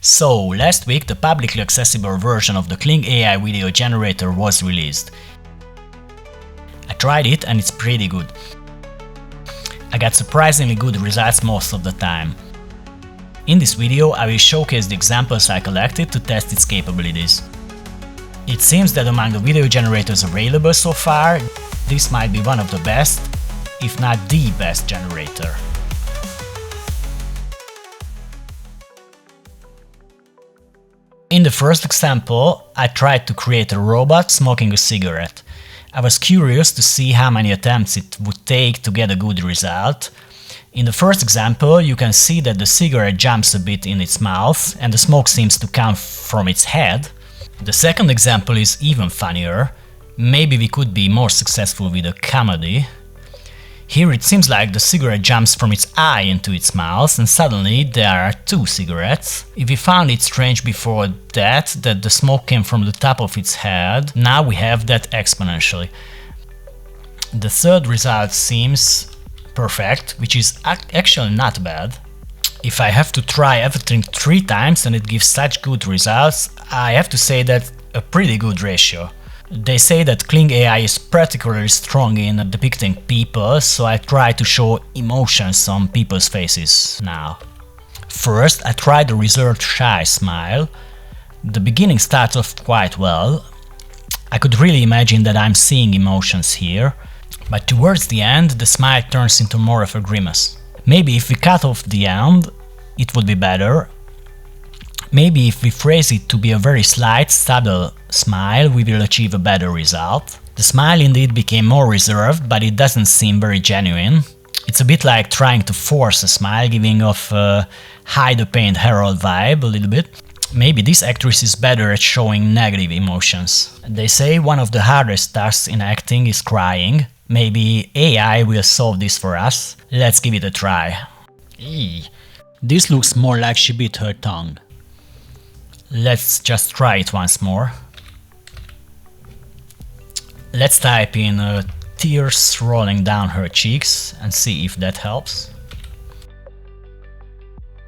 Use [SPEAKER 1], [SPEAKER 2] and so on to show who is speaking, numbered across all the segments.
[SPEAKER 1] So, last week the publicly accessible version of the Kling AI video generator was released. I tried it and it's pretty good. I got surprisingly good results most of the time. In this video I will showcase the examples I collected to test its capabilities. It seems that among the video generators available so far, this might be one of the best, if not the best generator. In the first example, I tried to create a robot smoking a cigarette. I was curious to see how many attempts it would take to get a good result. In the first example, you can see that the cigarette jumps a bit in its mouth and the smoke seems to come from its head. The second example is even funnier. Maybe we could be more successful with a comedy. Here it seems like the cigarette jumps from its eye into its mouth and suddenly there are two cigarettes. If we found it strange before that the smoke came from the top of its head, now we have that exponentially. The third result seems perfect, which is actually not bad. If I have to try everything 3 times and it gives such good results, I have to say that's a pretty good ratio. They say that Kling AI is particularly strong in depicting people, so I try to show emotions on people's faces now. First, I tried the reserved shy smile. The beginning starts off quite well. I could really imagine that I'm seeing emotions here, but towards the end the smile turns into more of a grimace. Maybe if we cut off the end, it would be better. Maybe if we phrase it to be a very slight, subtle smile, we will achieve a better result. The smile indeed became more reserved, but it doesn't seem very genuine. It's a bit like trying to force a smile, giving off a hide the pain Harold vibe a little bit. Maybe this actress is better at showing negative emotions. They say one of the hardest tasks in acting is crying. Maybe AI will solve this for us. Let's give it a try. Eee. This looks more like she bit her tongue. Let's just try it once more. Let's type in tears rolling down her cheeks and see if that helps.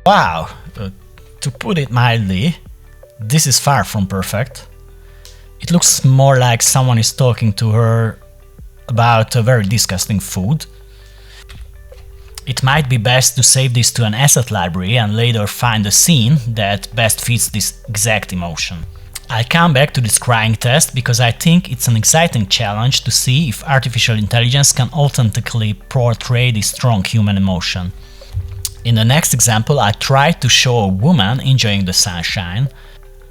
[SPEAKER 1] Wow! To put it mildly, this is far from perfect. It looks more like someone is talking to her about a very disgusting food. It might be best to save this to an asset library and later find a scene that best fits this exact emotion. I'll come back to this crying test because I think it's an exciting challenge to see if artificial intelligence can authentically portray this strong human emotion. In the next example, I tried to show a woman enjoying the sunshine.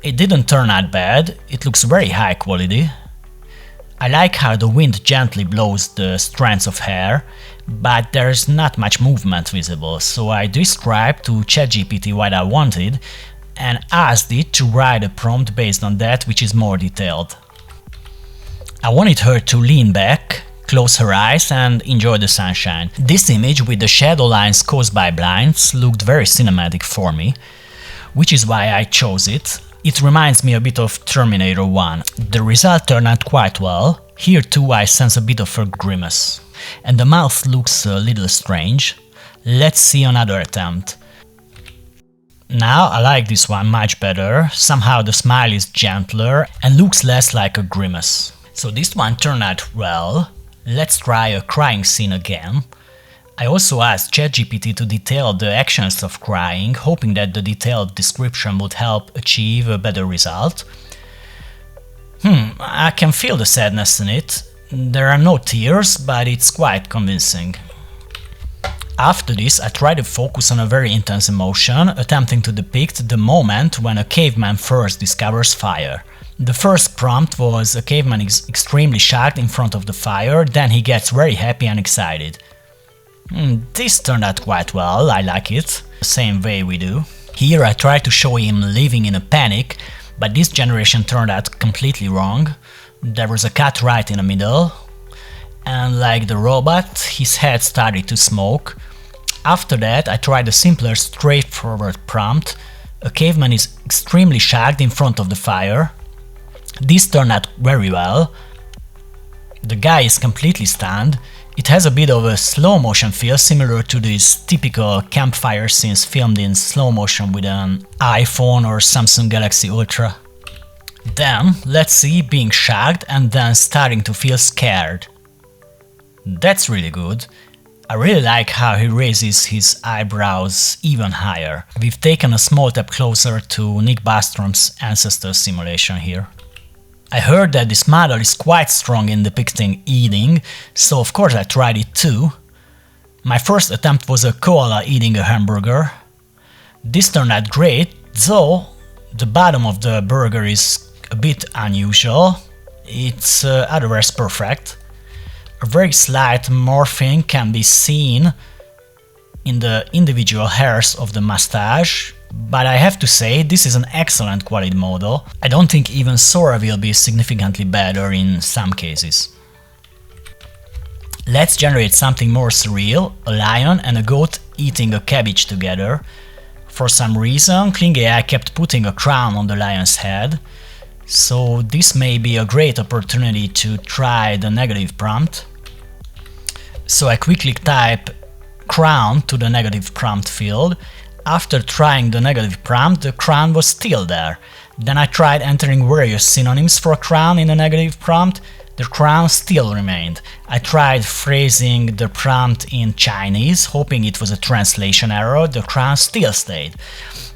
[SPEAKER 1] It didn't turn out bad, it looks very high quality. I like how the wind gently blows the strands of hair, but there's not much movement visible, so I described to ChatGPT what I wanted and asked it to write a prompt based on that, which is more detailed. I wanted her to lean back, close her eyes and enjoy the sunshine. This image with the shadow lines caused by blinds looked very cinematic for me, which is why I chose it. It reminds me a bit of Terminator 1. The result turned out quite well. Here too I sense a bit of a grimace. And the mouth looks a little strange. Let's see another attempt. Now I like this one much better. Somehow the smile is gentler and looks less like a grimace. So this one turned out well. Let's try a crying scene again. I also asked ChatGPT to detail the actions of crying, hoping that the detailed description would help achieve a better result. I can feel the sadness in it. There are no tears, but it's quite convincing. After this, I tried to focus on a very intense emotion, attempting to depict the moment when a caveman first discovers fire. The first prompt was a caveman is extremely shocked in front of the fire, then he gets very happy and excited. This turned out quite well, I like it, the same way we do. Here I tried to show him living in a panic, but this generation turned out completely wrong. There was a cut right in the middle, and like the robot, his head started to smoke. After that I tried a simpler, straightforward prompt. A caveman is extremely shocked in front of the fire. This turned out very well. The guy is completely stunned. It has a bit of a slow motion feel, similar to these typical campfire scenes filmed in slow motion with an iPhone or Samsung Galaxy Ultra. Then, let's see being shagged and then starting to feel scared. That's really good. I really like how he raises his eyebrows even higher. We've taken a small step closer to Nick Bostrom's ancestor simulation here. I heard that this model is quite strong in depicting eating, so of course I tried it too. My first attempt was a koala eating a hamburger. This turned out great, though the bottom of the burger is a bit unusual. It's otherwise perfect. A very slight morphing can be seen in the individual hairs of the mustache, but I have to say this is an excellent quality model. I don't think even Sora will be significantly better in some cases. Let's generate something more surreal, a lion and a goat eating a cabbage together. For some reason, Kling AI kept putting a crown on the lion's head, so this may be a great opportunity to try the negative prompt. So I quickly type crown to the negative prompt field. After trying the negative prompt, the crown was still there. Then I tried entering various synonyms for crown in the negative prompt. The crown still remained. I tried phrasing the prompt in Chinese, hoping it was a translation error. The crown still stayed.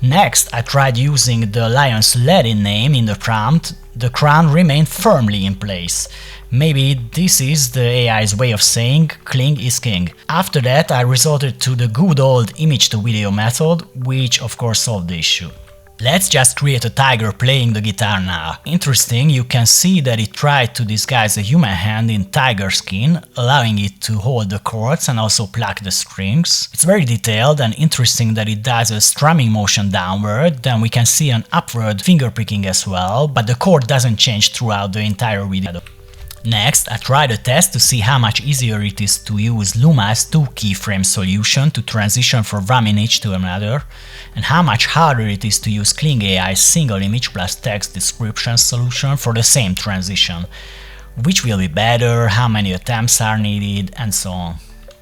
[SPEAKER 1] Next, I tried using the lion's Latin name in the prompt. The crown remained firmly in place. Maybe this is the AI's way of saying Kling is king. After that, I resorted to the good old image-to-video method, which of course solved the issue. Let's just create a tiger playing the guitar now. Interesting, you can see that it tried to disguise a human hand in tiger skin, allowing it to hold the chords and also pluck the strings. It's very detailed and interesting that it does a strumming motion downward, then we can see an upward finger picking as well, but the chord doesn't change throughout the entire video. Next, I tried a test to see how much easier it is to use Luma's 2 keyframe solution to transition from one image to another, and how much harder it is to use Kling AI's single image plus text description solution for the same transition. Which will be better, how many attempts are needed, and so on.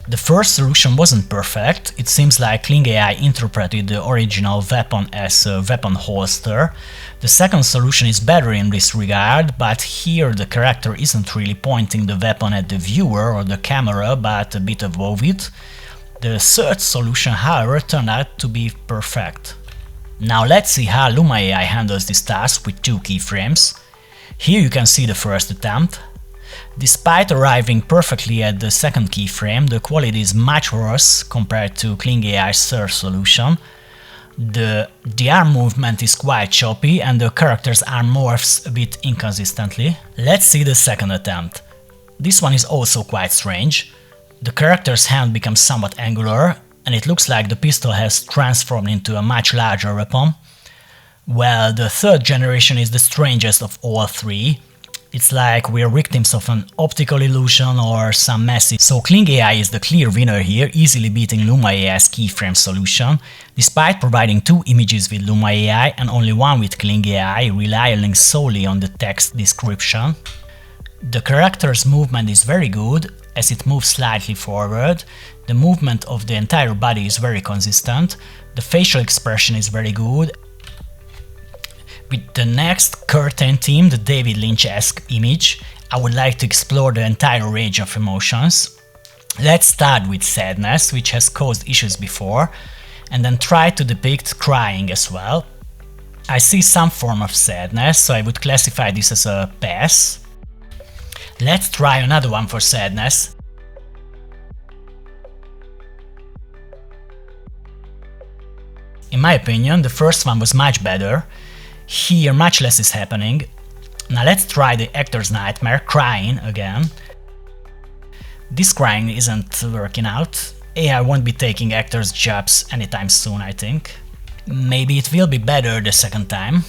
[SPEAKER 1] The first solution wasn't perfect. It seems like Kling AI interpreted the original weapon as a weapon holster. The second solution is better in this regard, but here the character isn't really pointing the weapon at the viewer or the camera, but a bit above it. The third solution, however, turned out to be perfect. Now let's see how Luma AI handles this task with 2 keyframes. Here you can see the first attempt. Despite arriving perfectly at the second keyframe, the quality is much worse compared to Kling AI's third solution. The arm movement is quite choppy and the character's arm morphs a bit inconsistently. Let's see the second attempt. This one is also quite strange. The character's hand becomes somewhat angular and it looks like the pistol has transformed into a much larger weapon. Well, the third generation is the strangest of all 3. It's like we're victims of an optical illusion or some messy. So Kling AI is the clear winner here, easily beating Luma AI's keyframe solution. Despite providing 2 images with Luma AI and only 1 with Kling AI, relying solely on the text description. The character's movement is very good, as it moves slightly forward. The movement of the entire body is very consistent. The facial expression is very good. With the next curtain theme, the David Lynch-esque image, I would like to explore the entire range of emotions. Let's start with sadness, which has caused issues before, and then try to depict crying as well. I see some form of sadness, so I would classify this as a pass. Let's try another one for sadness. In my opinion, the first one was much better. Here much less is happening. Now let's try the actor's nightmare, crying again. This crying isn't working out. AI won't be taking actors' jobs anytime soon, I think. Maybe it will be better the second time.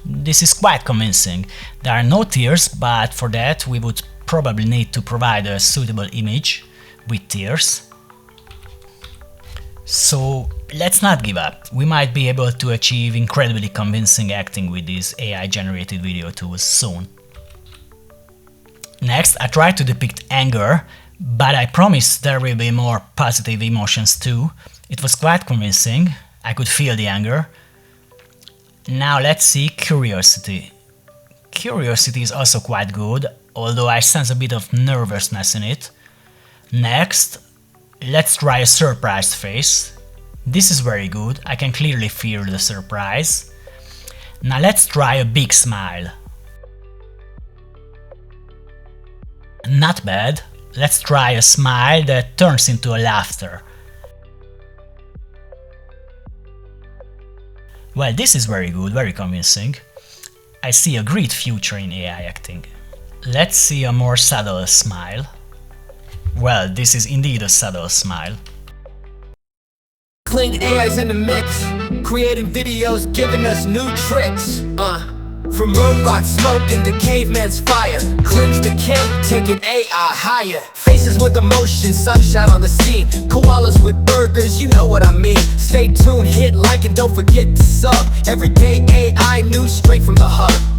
[SPEAKER 1] This is quite convincing. There are no tears, but for that we would probably need to provide a suitable image with tears. So let's not give up. We might be able to achieve incredibly convincing acting with these AI-generated video tools soon. Next, I tried to depict anger, but I promised there will be more positive emotions too. It was quite convincing. I could feel the anger. Now let's see curiosity. Curiosity is also quite good, although I sense a bit of nervousness in it. Next, let's try a surprised face. This is very good, I can clearly feel the surprise. Now let's try a big smile. Not bad. Let's try a smile that turns into a laughter. Well, this is very good, very convincing. I see a great future in AI acting. Let's see a more subtle smile. Well, this is indeed a subtle smile.
[SPEAKER 2] Kling AI's in the mix, creating videos, giving us new tricks. From robot smoke into caveman's fire, Kling's the king, taking AI higher. Faces with emotion, sunshine on the scene. Koalas with burgers, you know what I mean. Stay tuned, hit like and don't forget to sub. Everyday AI news